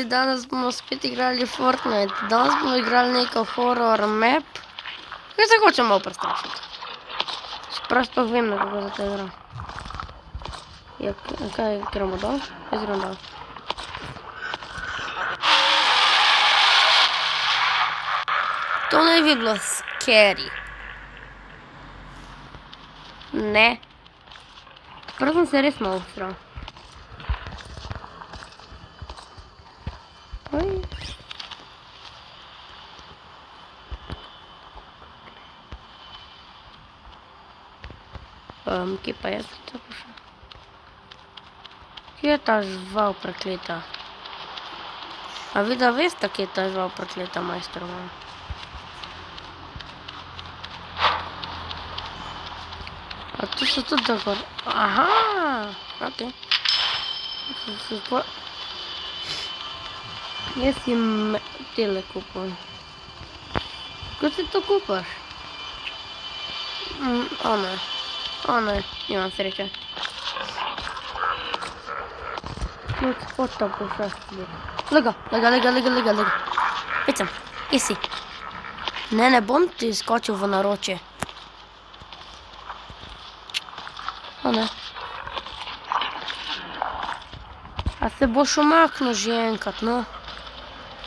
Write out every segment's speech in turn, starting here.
Danas bomo spet igrali Fortnite. Danes bomo igrali neko horror map. Kaj se hočem malo prestrašiti. Čeprav sploh vem, na kako za to igram. Ja, kaj gremo dol? Jaz grem dol. To naj bi bilo scary. Ne. Čeprav sem se res malo ustral. Kje pa je to pošel? Kje je ta žival prekleta? A vi da veste, kje je ta žival prekleta, majster moj? A tu so tudi dogor. Aha, ok. Jaz si tele kupam. Kako si to kupaš? O ne. O ne, nimam sreče. Kud spota pošasti. Lega. Pecam, kje si? Ne bom ti skočil v naročje. O ne. A se boš umaknil že enkrat, no?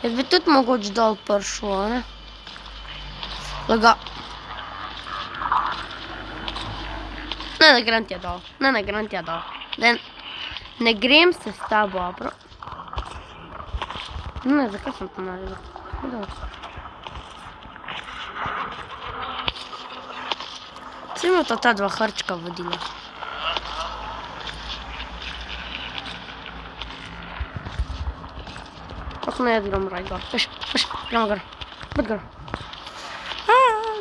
Jaz bi tudi mogoč dol prišel, a ne? Lega. Ne grem tja dol. Ne grem se s tabo, bro. Ne, zakaj sem to naredil? Vsi imel ta dva hrčka vodila. Kako ne, jaz grem raj gor. Veš, gremo gor. Bud gor.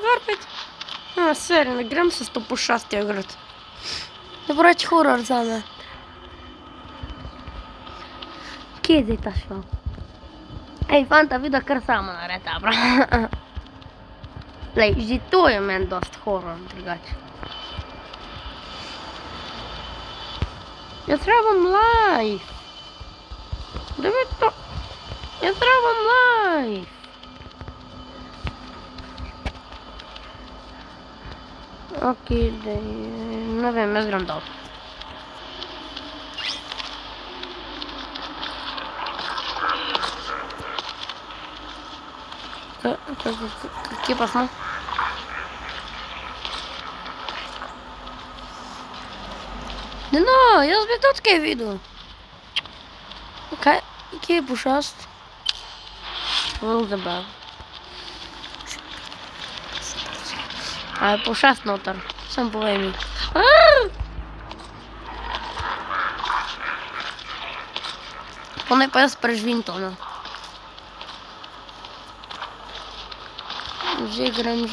Gor pet. Seri, ne grem se s to pošastjo igrati. Ne bo reč horor za me. Kje je zdaj ta šel? Ej, fanta, vidi, kar sama nareta, bro. Lej, že to je meni dost horor, drugače. Jaz rabam life. Da bi to... Jaz rabam life. Ok, ne vem, jaz grem dol. Kje pa smo? No, jaz bi tudi kaj videl. Kaj? Kje je pošast? Zelo zabav. A je pošast noter, sem povej mi. Pa ne pa jaz preživim to, no. Že grem.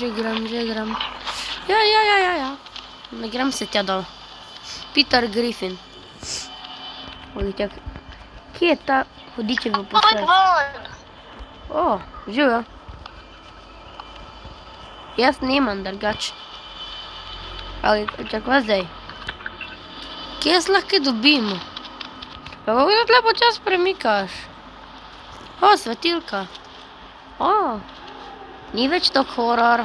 Ja. Ne grem se tja dol. Peter Griffin. Kje je ta hodičev pošast? O, živijo. Jaz nemam drugače. Ali, čakaj zdaj. Kje jaz lahko dobim? Kako se tle počas premikaš? O, svetilka. O, ni več tok horor.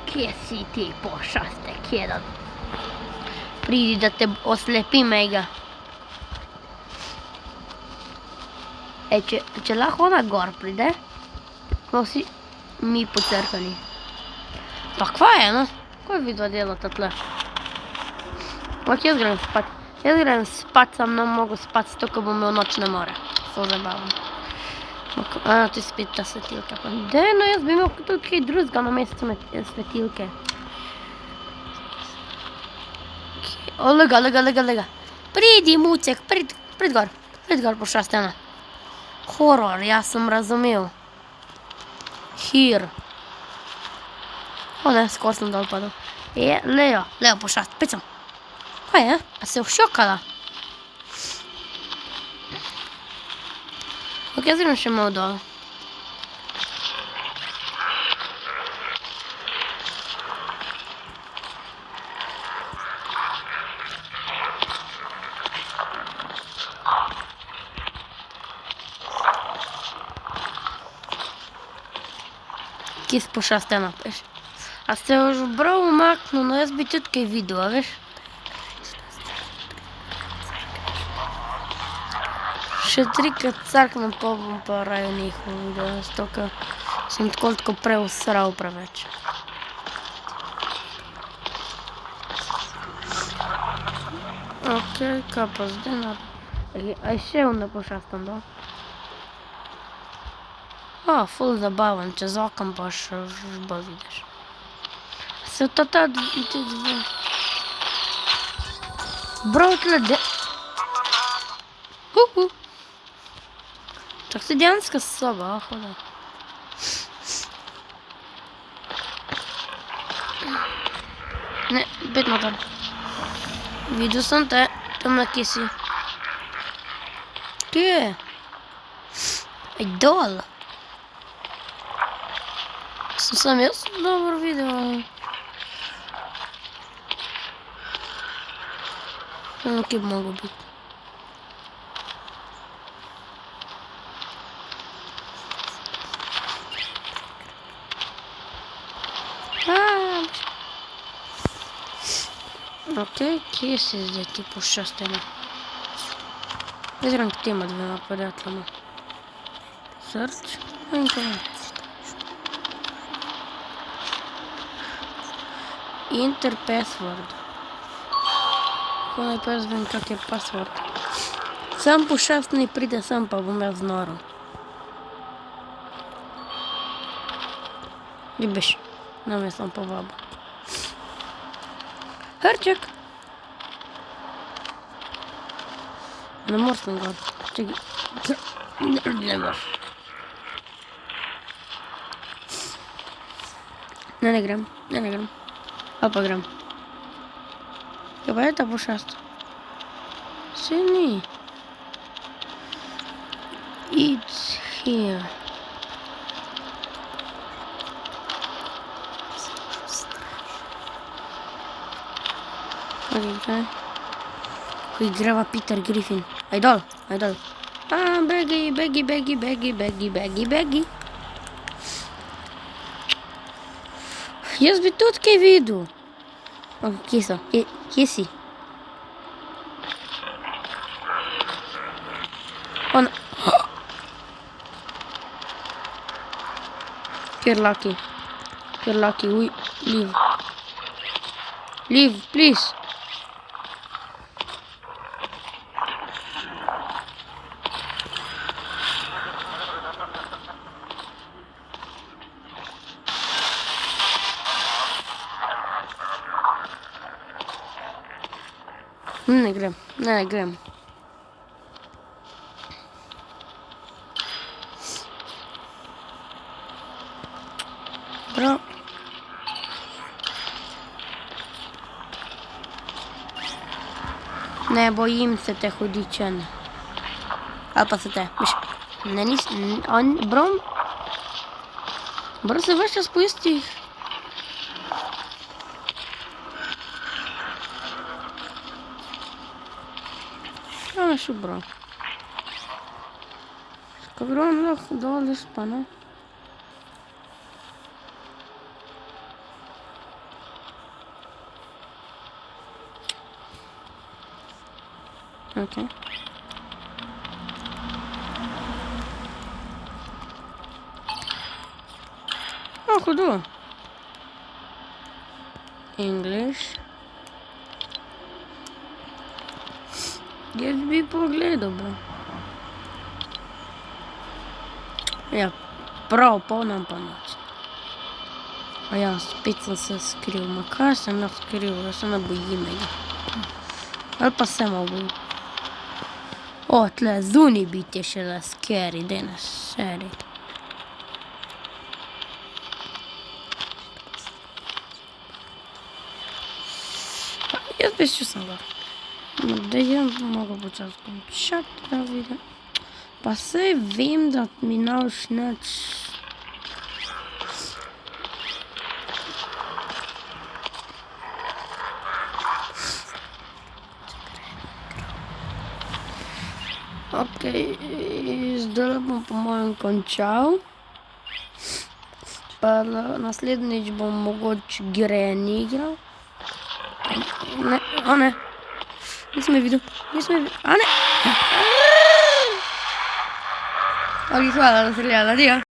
Kje si ti pošaste, kje da? Pridi, da te oslepi mega. Ej, če lahko ona gor pride, smo vsi mi pocrkani. Pa kva je, no? Kaj vidva delata tle? Ok, jaz grem spat. Sam ne mogu spat, zato ko bom imel nočne more. So zabavam. A, tu je spet ta svetilka. Dej, no jaz bi imel tudi kaj drugega na mestu svetilke. O, lega. Pridi, mucek, prid gor pošastena. Horor, jaz sem razumel. Here. O ne, skoro sem dol padel. Leo pošast, pecam. Kaj je? A se je všokala? Ok, jaz grem še malo dol. Kje pošaste napeš. A ste už prav umaknil, no jaz bi tudi kaj videla, veš? Še 3-krat crknem, pa bom pa raje nehal video, zato ker sem tako preusral preveč. Okej, kaj pa zdaj narediti? Aj še ne pošastam, da? Ful zabaven, čez okam pa še bolj vidiš. Se to ta dve... Bro, tle Čak se dejanska soba, hoda. Ne, bet noter. Videl sem te, tam na kje si. Kje je? Ej, dol. Sem jaz dobro videl. Kje bi mogel biti? Okej, kje si zdaj ti pošasteni? Jaz grem k tema dvema prijateljama. Search, in kaj? Enter password. Ko naj pa jaz vem, kak je password. Sam pošastni pride sem, pa bom jaz noril. Ljubeš, nam je sam povabil. Hrček! Ne moraš tam gor. Čekaj. Ne moraš. Ne grem. Ali pa grem. Kaj pa je ta pošast? Se ni. It's here. Kaj? Ko igrava Peter Griffin. Aj dol. Begi. Jaz bi tudi kaj videl. Kje so? Kje si? Kjer Lucky, leave. Leave, please. Ne grem. Bro. Ne bojim se te hudičene. Ali pa se te, miš. Ne Bro se veš čas po istih. Šel, bro. Ko grem lahko dol pa, ne? Okej. Hudo. English. Jaz bi pogledal, bro. Ja, prav, polnem pa noč. A ja, spet sem se skril. Ma kaj sem jaz skril? Jaz se ne bojim mega. Ali pa se malo bojim. Tle, zunaj biti je šele scary, danes, seri. Jaz bi šel sem gor. Da je mogo počas končati ta video. Pa sej vem, da mi naš neč. Okej, zdaj bom po mojem končal. Pa naslednjič bom mogoče Granny igral. Ne, a ne. Nisem je videl, a ne. Ok, hvala, da ste gledali, adijo.